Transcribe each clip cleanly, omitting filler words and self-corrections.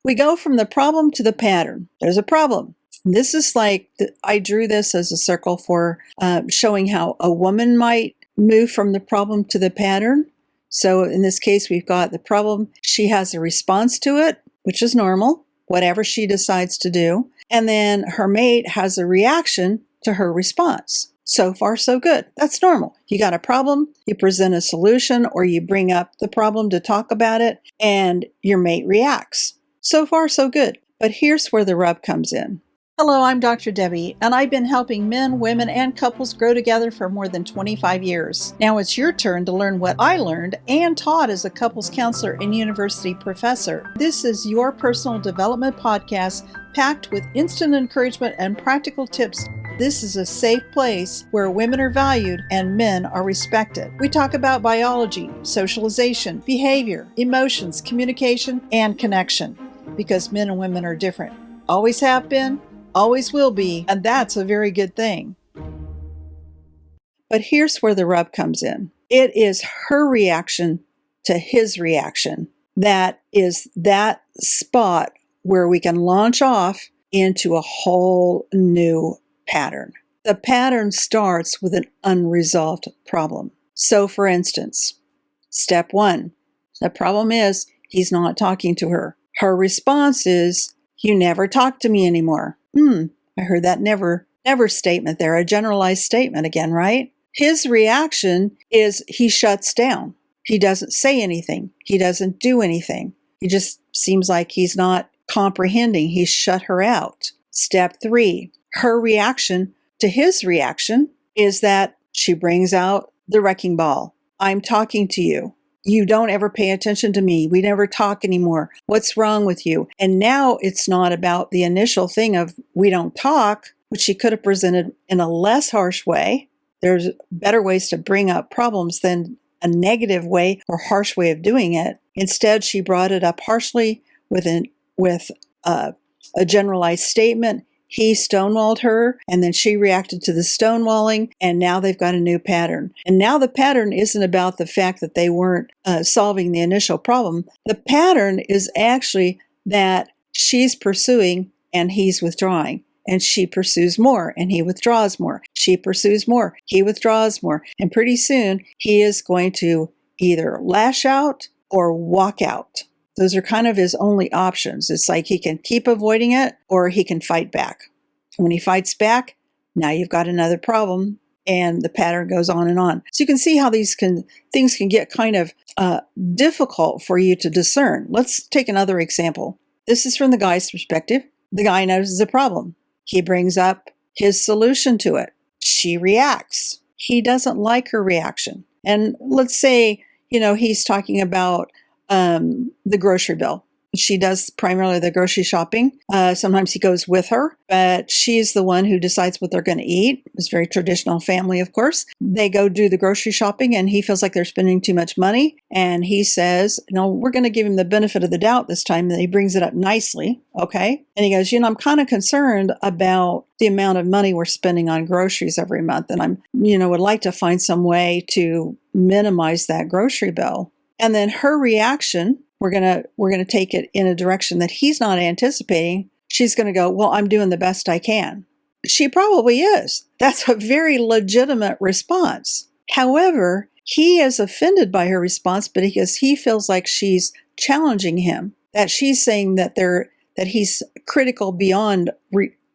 We go from the problem to the pattern. There's a problem. This is like, I drew this as a circle for showing how a woman might move from the problem to the pattern. So in this case, we've got the problem. She has a response to it, which is normal, whatever she decides to do. And then her mate has a reaction to her response. So far, so good. That's normal. You got a problem, you present a solution, or you bring up the problem to talk about it, and your mate reacts. So far, so good. But here's where the rub comes in. Hello, I'm Dr. Debi, and I've been helping men, women, and couples grow together for more than 25 years. Now it's your turn to learn what I learned and taught as a couples counselor and university professor. This is your personal development podcast packed with instant encouragement and practical tips. This is a safe place where women are valued and men are respected. We talk about biology, socialization, behavior, emotions, communication, and connection, because men and women are different. Always have been, always will be, and that's a very good thing. But here's where the rub comes in. It is her reaction to his reaction that is that spot where we can launch off into a whole new pattern. The pattern starts with an unresolved problem. So for instance, step 1, the problem is he's not talking to her. Her response is, "You never talk to me anymore." I heard that never statement there, a generalized statement again, right? His reaction is he shuts down. He doesn't say anything. He doesn't do anything. He just seems like he's not comprehending. He's shut her out. Step 3, her reaction to his reaction is that she brings out the wrecking ball. "I'm talking to you. You don't ever pay attention to me. We never talk anymore. What's wrong with you?" And now it's not about the initial thing of we don't talk, which she could have presented in a less harsh way. There's better ways to bring up problems than a negative way or harsh way of doing it. Instead, she brought it up harshly with a generalized statement. He stonewalled her, and then she reacted to the stonewalling, and now they've got a new pattern. And now the pattern isn't about the fact that they weren't solving the initial problem. The pattern is actually that she's pursuing and he's withdrawing. And she pursues more and he withdraws more. She pursues more, he withdraws more. And pretty soon he is going to either lash out or walk out. Those are kind of his only options. It's like he can keep avoiding it or he can fight back. When he fights back, now you've got another problem, and the pattern goes on and on. So you can see how things can get kind of difficult for you to discern. Let's take another example. This is from the guy's perspective. The guy notices a problem. He brings up his solution to it. She reacts. He doesn't like her reaction. And let's say, he's talking about the grocery bill. She does primarily the grocery shopping. Sometimes he goes with her, but she's the one who decides what they're going to eat. It's very traditional family, of course. They go do the grocery shopping, and he feels like they're spending too much money. And he says, "No, we're going to give him the benefit of the doubt this time." And he brings it up nicely, okay? And he goes, "I'm kind of concerned about the amount of money we're spending on groceries every month, and I'm, would like to find some way to minimize that grocery bill." And then her reaction, we're gonna take it in a direction that he's not anticipating. She's going to go, "Well, I'm doing the best I can." She probably is. That's a very legitimate response. However, he is offended by her response because he feels like she's challenging him, that she's saying that he's critical beyond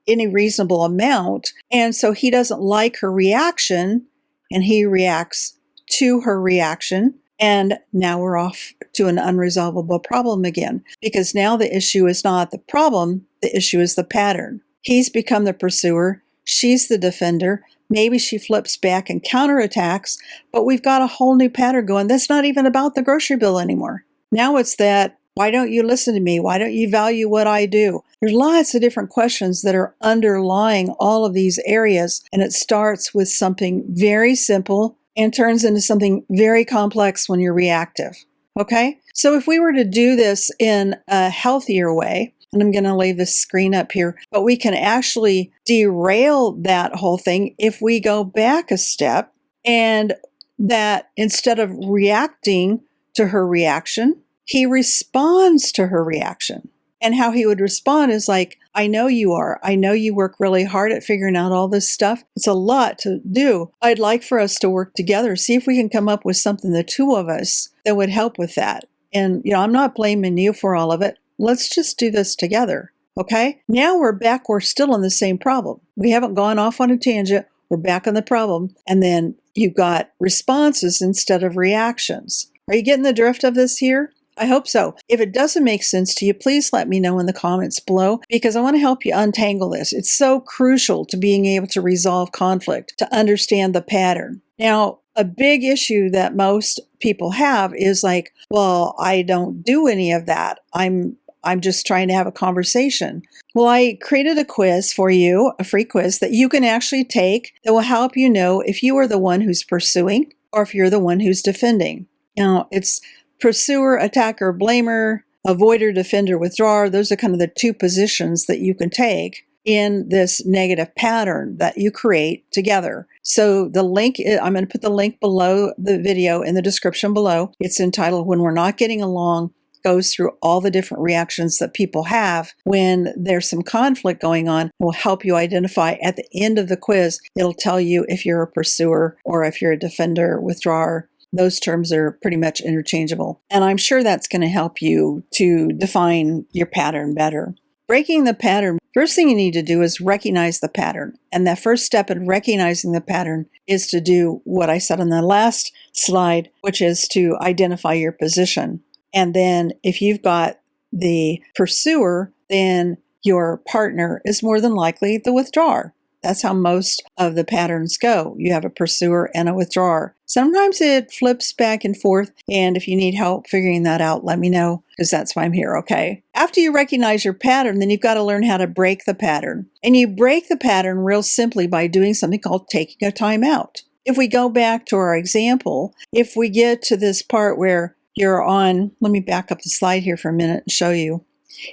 any reasonable amount, and so he doesn't like her reaction, and he reacts to her reaction. And now we're off to an unresolvable problem again, because now the issue is not the problem, the issue is the pattern. He's become the pursuer, she's the defender. Maybe she flips back and counterattacks, but we've got a whole new pattern going. That's not even about the grocery bill anymore. Now it's that, "Why don't you listen to me? Why don't you value what I do?" There's lots of different questions that are underlying all of these areas, and it starts with something very simple and turns into something very complex when you're reactive. Okay? So if we were to do this in a healthier way, and I'm going to leave this screen up here, but we can actually derail that whole thing if we go back a step, and that instead of reacting to her reaction, he responds to her reaction. And how he would respond is like, I know you are. I know you work really hard at figuring out all this stuff. It's a lot to do. I'd like for us to work together, see if we can come up with something, the two of us, that would help with that. And, I'm not blaming you for all of it. Let's just do this together. Okay? Now we're back. We're still on the same problem. We haven't gone off on a tangent. We're back on the problem. And then you've got responses instead of reactions. Are you getting the drift of this here? I hope so. If it doesn't make sense to you, please let me know in the comments below, because I want to help you untangle this. It's so crucial to being able to resolve conflict, to understand the pattern. Now, a big issue that most people have is like, well, I don't do any of that. I'm just trying to have a conversation. Well, I created a quiz for you, a free quiz that you can actually take that will help you know if you are the one who's pursuing or if you're the one who's defending. Now, it's pursuer, attacker, blamer, avoider, defender, withdrawer. Those are kind of the two positions that you can take in this negative pattern that you create together. So the link, I'm going to put the link below the video in the description below. It's entitled When We're Not Getting Along, goes through all the different reactions that people have when there's some conflict going on. It will help you identify at the end of the quiz. It'll tell you if you're a pursuer or if you're a defender, withdrawer. Those terms are pretty much interchangeable. And I'm sure that's going to help you to define your pattern better. Breaking the pattern, first thing you need to do is recognize the pattern. And the first step in recognizing the pattern is to do what I said on the last slide, which is to identify your position. And then if you've got the pursuer, then your partner is more than likely the withdrawer. That's how most of the patterns go. You have a pursuer and a withdrawer. Sometimes it flips back and forth, and if you need help figuring that out, let me know, because that's why I'm here, okay? After you recognize your pattern, then you've got to learn how to break the pattern. And you break the pattern real simply by doing something called taking a timeout. If we go back to our example, if we get to this part where you're on, let me back up the slide here for a minute and show you.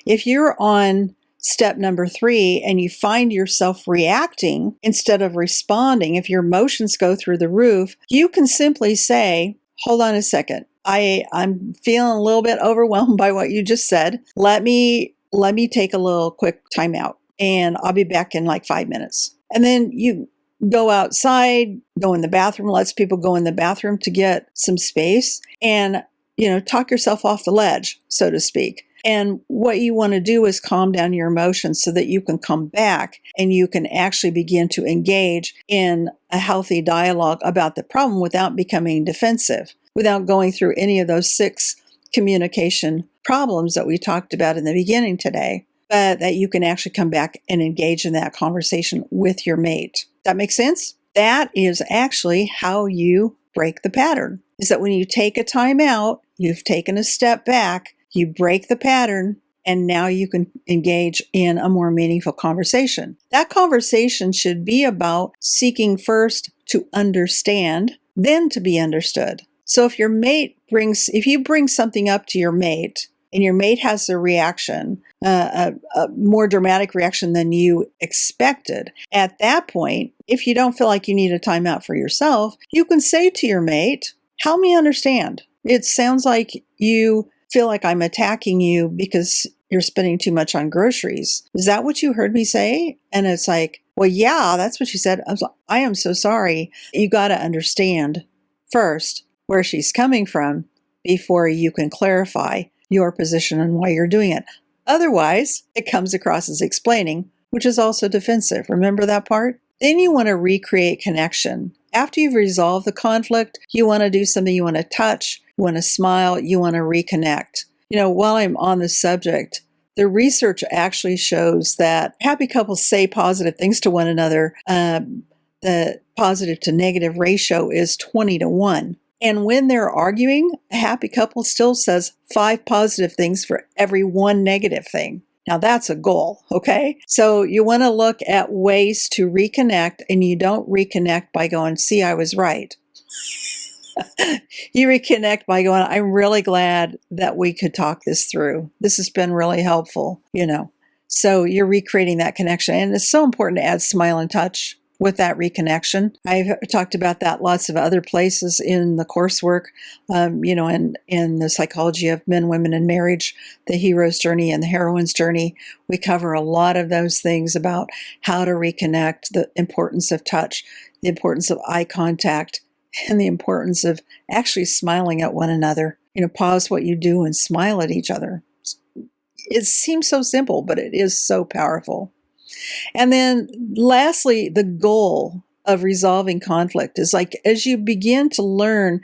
If you're on step number 3 and you find yourself reacting instead of responding, if your emotions go through the roof, you can simply say, hold on a second. I'm feeling a little bit overwhelmed by what you just said. Let me take a little quick timeout and I'll be back in like 5 minutes. And then you go outside, go in the bathroom, lets people go in the bathroom to get some space and, talk yourself off the ledge, so to speak. And what you want to do is calm down your emotions so that you can come back and you can actually begin to engage in a healthy dialogue about the problem without becoming defensive, without going through any of those 6 communication problems that we talked about in the beginning today, but that you can actually come back and engage in that conversation with your mate. That makes sense? That is actually how you break the pattern, is that when you take a time out, you've taken a step back, you break the pattern, and now you can engage in a more meaningful conversation. That conversation should be about seeking first to understand, then to be understood. So if you bring something up to your mate, and your mate has a reaction, a more dramatic reaction than you expected, at that point, if you don't feel like you need a timeout for yourself, you can say to your mate, help me understand. It sounds like you feel like I'm attacking you because you're spending too much on groceries. Is that what you heard me say? And it's like, well, yeah, that's what you said. I am so sorry. You got to understand first where she's coming from before you can clarify your position and why you're doing it. Otherwise, it comes across as explaining, which is also defensive. Remember that part? Then you want to recreate connection. After you've resolved the conflict, you want to do something, you want to touch, you want to smile, you want to reconnect. While I'm on the subject, the research actually shows that happy couples say positive things to one another. The positive to negative ratio is 20-1. And when they're arguing, a happy couple still says 5 positive things for every 1 negative thing. Now that's a goal, okay? So you want to look at ways to reconnect, and you don't reconnect by going, see, I was right. You reconnect by going, I'm really glad that we could talk this through. This has been really helpful, So you're recreating that connection. And it's so important to add smile and touch. with that reconnection. I've talked about that lots of other places in the coursework, in the psychology of men, women, and marriage, the hero's journey and the heroine's journey. We cover a lot of those things about how to reconnect, the importance of touch, the importance of eye contact, and the importance of actually smiling at one another. Pause what you do and smile at each other. It seems so simple, but it is so powerful. And then lastly, the goal of resolving conflict is as you begin to learn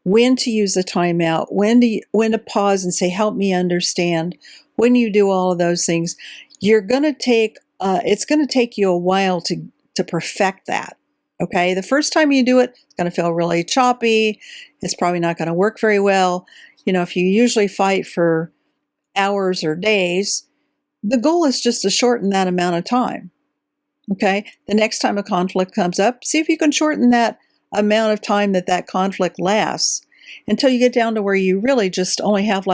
when to use a timeout, when to pause and say, help me understand. When you do all of those things, it's going to take you a while to perfect that. Okay. The first time you do it, it's going to feel really choppy. It's probably not going to work very well. If you usually fight for hours or days, the goal is just to shorten that amount of time. Okay. The next time a conflict comes up, see if you can shorten that amount of time that conflict lasts until you get down to where you really just only have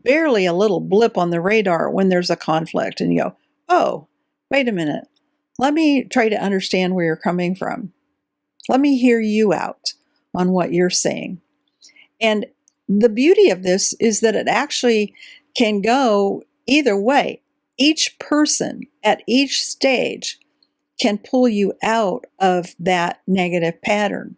barely a little blip on the radar when there's a conflict, and you go, oh, wait a minute. Let me try to understand where you're coming from. Let me hear you out on what you're saying. And the beauty of this is that it actually can go either way. Each person at each stage can pull you out of that negative pattern.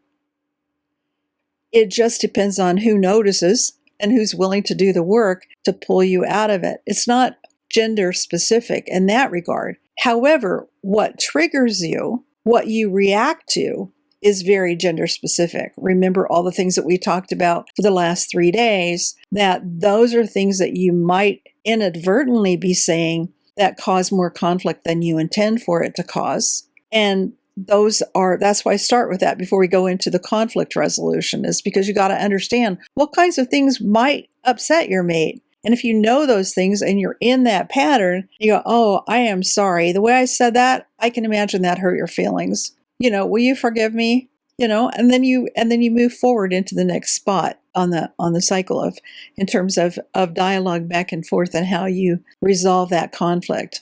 It just depends on who notices and who's willing to do the work to pull you out of it. It's not gender specific in that regard. However, what triggers you, what you react to, is very gender specific. Remember all the things that we talked about for the last 3 days, that those are things that you might inadvertently be saying that cause more conflict than you intend for it to cause. And that's why I start with that before we go into the conflict resolution, is because you got to understand what kinds of things might upset your mate. And if you know those things and you're in that pattern, you go, oh, I am sorry. The way I said that, I can imagine that hurt your feelings. Will you forgive me? And then you move forward into the next spot on the cycle in terms of dialogue back and forth and how you resolve that conflict.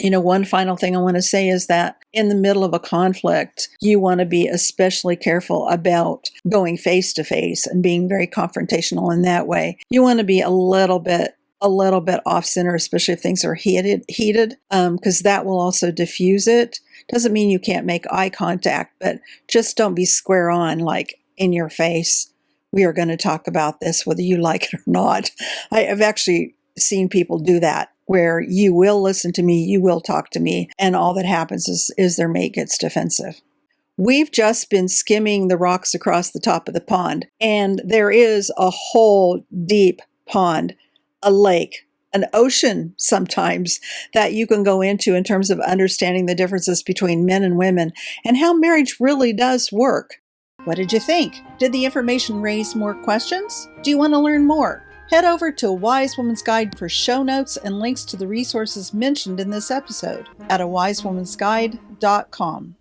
One final thing I want to say is that in the middle of a conflict, you want to be especially careful about going face to face and being very confrontational in that way. You want to be a little bit off center, especially if things are heated, because that will also diffuse it. Doesn't mean you can't make eye contact, but just don't be square on, in your face. We are going to talk about this, whether you like it or not. I've actually seen people do that, where you will listen to me, you will talk to me, and all that happens is their mate gets defensive. We've just been skimming the rocks across the top of the pond, and there is a whole deep pond, a lake, an ocean sometimes, that you can go into in terms of understanding the differences between men and women and how marriage really does work. What did you think? Did the information raise more questions? Do you want to learn more? Head over to A Wise Woman's Guide for show notes and links to the resources mentioned in this episode at awisewomensguide.com.